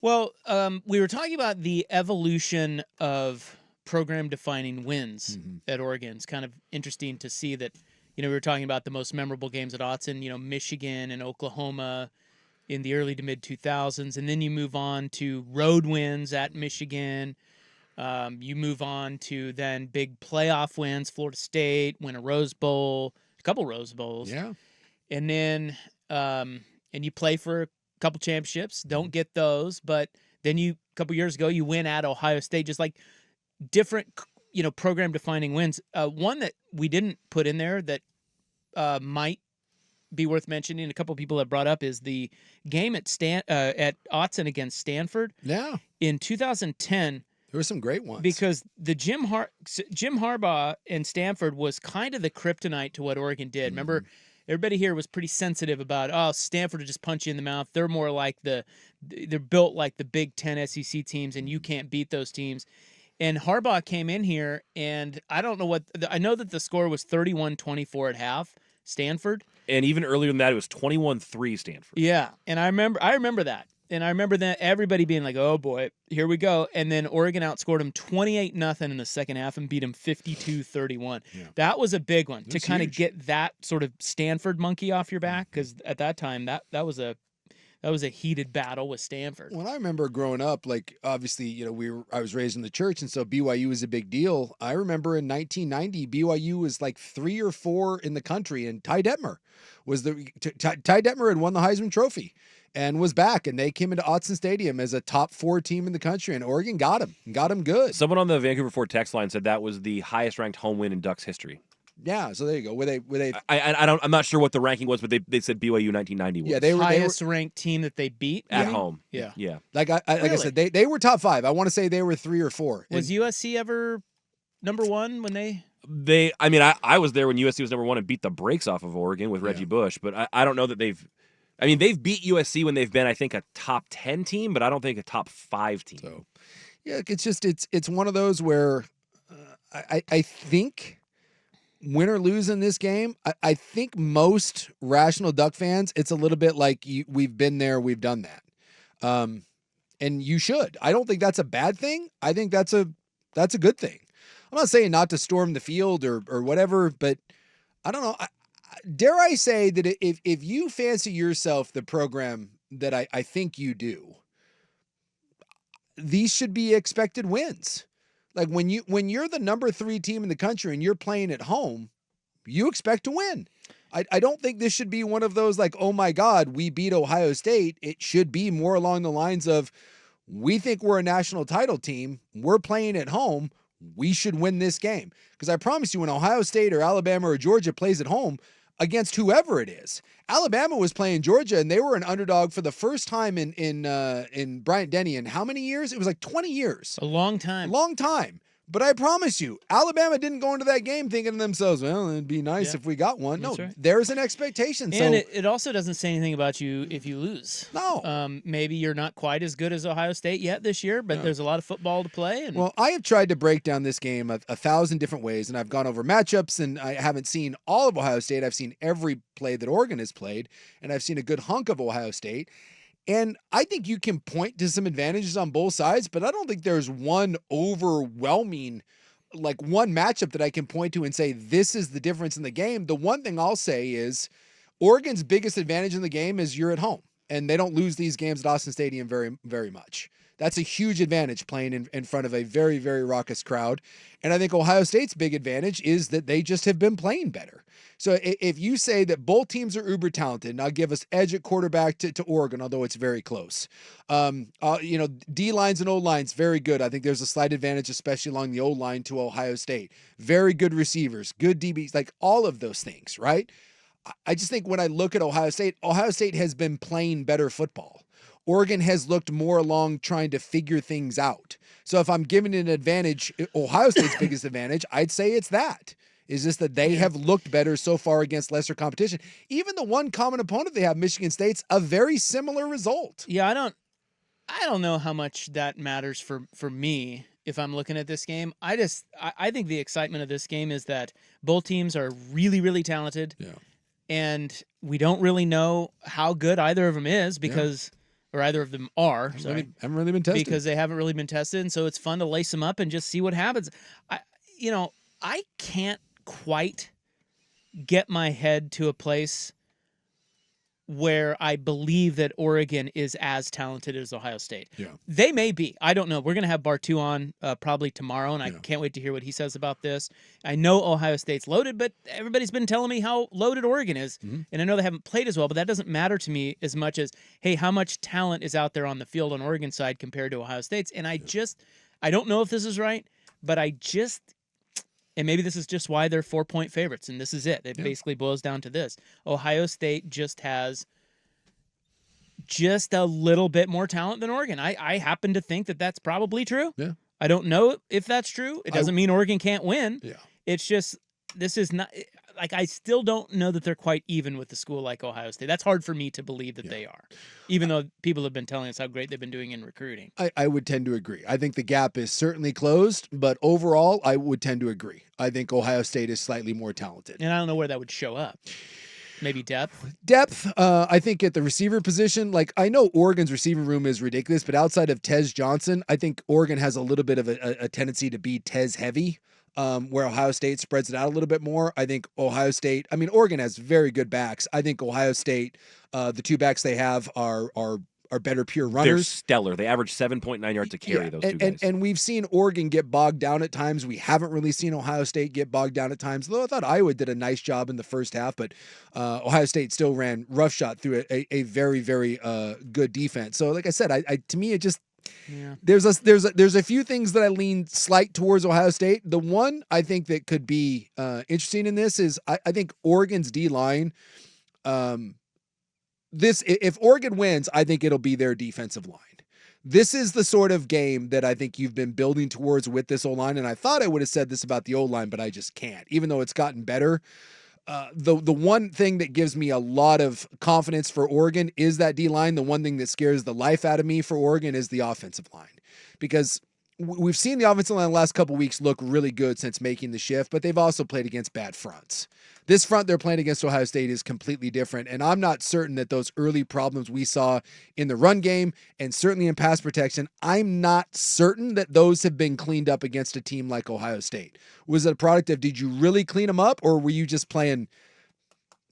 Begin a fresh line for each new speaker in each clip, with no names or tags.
Well, we were talking about the evolution of program-defining wins at Oregon. It's kind of interesting to see that, we were talking about the most memorable games at Autzen, Michigan and Oklahoma in the early to mid-2000s, and then you move on to road wins at Michigan. You move on to then big playoff wins, Florida State, win a Rose Bowl, a couple Rose Bowls.
Yeah.
And then and you play for a couple championships, don't get those, but then a couple years ago you win at Ohio State, just like different program defining wins. One that we didn't put in there that might be worth mentioning, a couple people have brought up, is the game at Autzen against Stanford.
Yeah.
In 2010.
There were some great ones.
Because the Jim Harbaugh and Stanford was kind of the kryptonite to what Oregon did. Remember, everybody here was pretty sensitive about, Stanford will just punch you in the mouth. They're more like they're built like the Big Ten SEC teams, and you can't beat those teams. And Harbaugh came in here, and I don't know I know that the score was 31-24 at half, Stanford.
And even earlier than that, it was 21-3 Stanford.
Yeah, and I remember that. And I remember that everybody being like, oh, boy, here we go. And then Oregon outscored them 28-0 in the second half and beat them 52-31. Yeah. That was a big one to kind of get that sort of Stanford monkey off your back, because at that time that was a heated battle with Stanford.
When I remember growing up, like obviously, I was raised in the church, and so BYU was a big deal. I remember in 1990, BYU was like 3 or 4 in the country, and Ty Detmer had won the Heisman Trophy and was back, and they came into Autzen Stadium as a top 4 team in the country, and Oregon got him good.
Someone on the Vancouver Ford text line said that was the highest ranked home win in Ducks history.
Yeah, so there you go. Were they?
I'm not sure what the ranking was, but they said BYU 1990 was.
Yeah, they were
highest ranked team that they beat
at home.
Yeah.
Like I said, they were top 5. I want to say they were 3 or 4.
Was USC ever number 1 when they?
I was there when USC was number 1 and beat the brakes off of Oregon with Reggie Bush, but I don't know that they've beat USC when they've been, I think, a top 10 team, but I don't think a top 5 team.
So, yeah, it's one of those where I think, win or lose in this game, I think most rational Duck fans, it's a little bit like we've been there, we've done that. And you should. I don't think that's a bad thing. I think that's a good thing. I'm not saying not to storm the field or whatever, but I don't know. Dare I say that if you fancy yourself the program that I think you do, these should be expected wins. Like when you're the number 3 team in the country and you're playing at home, you expect to win. I don't think this should be one of those like, oh my God, we beat Ohio State. It should be more along the lines of, we think we're a national title team. We're playing at home. We should win this game. Because I promise you, when Ohio State or Alabama or Georgia plays at home against whoever it is, Alabama was playing Georgia and they were an underdog for the first time in Bryant-Denny in how many years? It was like 20 years.
A long time.
Long time. But I promise you, Alabama didn't go into that game thinking to themselves, well, it'd be nice if we got one. No, right. There's an expectation.
And it also doesn't say anything about you if you lose.
No.
Maybe you're not quite as good as Ohio State yet this year, but there's a lot of football to play.
Well, I have tried to break down this game 1,000 different ways, and I've gone over matchups, and I haven't seen all of Ohio State. I've seen every play that Oregon has played, and I've seen a good hunk of Ohio State. And I think you can point to some advantages on both sides, but I don't think there's one overwhelming, like one matchup that I can point to and say, this is the difference in the game. The one thing I'll say is Oregon's biggest advantage in the game is you're at home, and they don't lose these games at Autzen Stadium very, very much. That's a huge advantage playing in front of a very, very raucous crowd. And I think Ohio State's big advantage is that they just have been playing better. So if you say that both teams are uber talented, and I'll give us edge at quarterback to Oregon, although it's very close. D lines and O lines, very good. I think there's a slight advantage, especially along the O line to Ohio State. Very good receivers, good DBs, like all of those things, right? I just think when I look at Ohio State has been playing better football. Oregon has looked more along trying to figure things out. So if I'm giving an advantage, Ohio State's biggest advantage, I'd say it's that. Is just that they have looked better so far against lesser competition. Even the one common opponent they have, Michigan State's a very similar result.
Yeah, I don't know how much that matters for me if I'm looking at this game. I think the excitement of this game is that both teams are really, really talented.
Yeah.
And we don't really know how good either of them is because or either of them are. Sorry,
haven't really been tested
because they haven't really been tested, and so it's fun to lace them up and just see what happens. I can't quite get my head to a place where I believe that Oregon is as talented as Ohio State.
Yeah.
They may be. I don't know. We're going to have Bartu on probably tomorrow, and I can't wait to hear what he says about this. I know Ohio State's loaded, but everybody's been telling me how loaded Oregon is, and I know they haven't played as well, but that doesn't matter to me as much as, hey, how much talent is out there on the field on Oregon side compared to Ohio State's? And I don't know if this is right, but and maybe this is just why they're 4-point favorites, and this is it. It basically boils down to this. Ohio State just has just a little bit more talent than Oregon. I happen to think that that's probably true.
Yeah.
I don't know if that's true. It doesn't mean Oregon can't win.
Yeah.
It's just, this is not, like, I still don't know that they're quite even with a school like Ohio State. That's hard for me to believe that they are, even though people have been telling us how great they've been doing in recruiting.
I would tend to agree. I think the gap is certainly closed, but overall, I would tend to agree. I think Ohio State is slightly more talented.
And I don't know where that would show up. Maybe depth?
Depth, I think at the receiver position, like, I know Oregon's receiving room is ridiculous, but outside of Tez Johnson, I think Oregon has a little bit of a tendency to be Tez heavy. Where Ohio State spreads it out a little bit more. I think Oregon has very good backs. I think Ohio State, the two backs they have are better pure runners.
They're stellar. They average 7.9 yards to carry, those two guys.
And we've seen Oregon get bogged down at times. We haven't really seen Ohio State get bogged down at times, though I thought Iowa did a nice job in the first half, but Ohio State still ran roughshod through a very, very good defense. So like I said, to me, it just, there's a few things that I lean slight towards Ohio State. The one I think that could be interesting in this is I think Oregon's D-line, if Oregon wins, I think it'll be their defensive line. This is the sort of game that I think you've been building towards with this O-line, and I thought I would have said this about the O-line, but I just can't, even though it's gotten better. The one thing that gives me a lot of confidence for Oregon is that D-line. The one thing that scares the life out of me for Oregon is the offensive line, because we've seen the offensive line the last couple of weeks look really good since making the shift, but they've also played against bad fronts. This front they're playing against Ohio State is completely different, and I'm not certain that those early problems we saw in the run game and certainly in pass protection, I'm not certain that those have been cleaned up against a team like Ohio State. Was it a product of, did you really clean them up, or were you just playing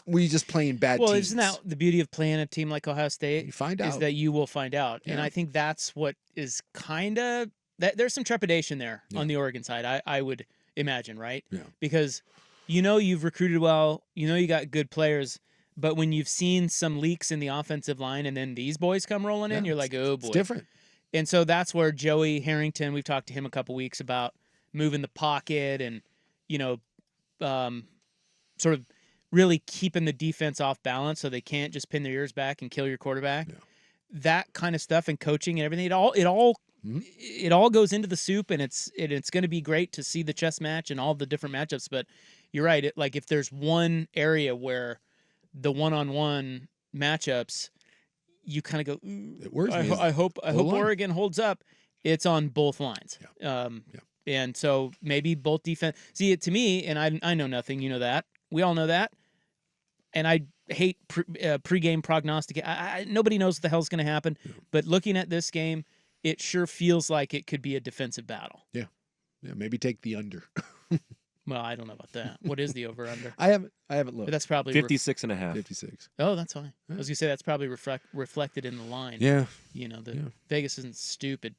bad teams?
Well, isn't that the beauty of playing a team like Ohio State?
You find out.
Is that you will find out.
Yeah.
And I think that's what is kind of, there's some trepidation there on the Oregon side, I would imagine, right?
Yeah.
Because you've recruited well, you got good players, but when you've seen some leaks in the offensive line and then these boys come rolling in, you're like, oh boy.
It's different.
And so that's where Joey Harrington, we've talked to him a couple weeks about moving the pocket and, sort of really keeping the defense off balance so they can't just pin their ears back and kill your quarterback.
Yeah.
That kind of stuff and coaching and everything, it all goes into the soup, and it's going to be great to see the chess match and all the different matchups. But you're right. If there's one area where the one-on-one matchups, you kind of go,
it worries me.
I hope Oregon holds up. It's on both lines.
Yeah.
And so maybe both defense. See, it to me, and I know nothing. You know that. We all know that. And I hate pregame prognostic. Nobody knows what the hell's going to happen. Yeah. But looking at this game, it sure feels like it could be a defensive battle.
Yeah. Maybe take the under.
Well, I don't know about that. What is the over/under?
I haven't looked.
But that's probably
56.5.
56.
Oh, that's fine. I was gonna say that's probably reflected in the line.
Yeah.
Vegas isn't stupid.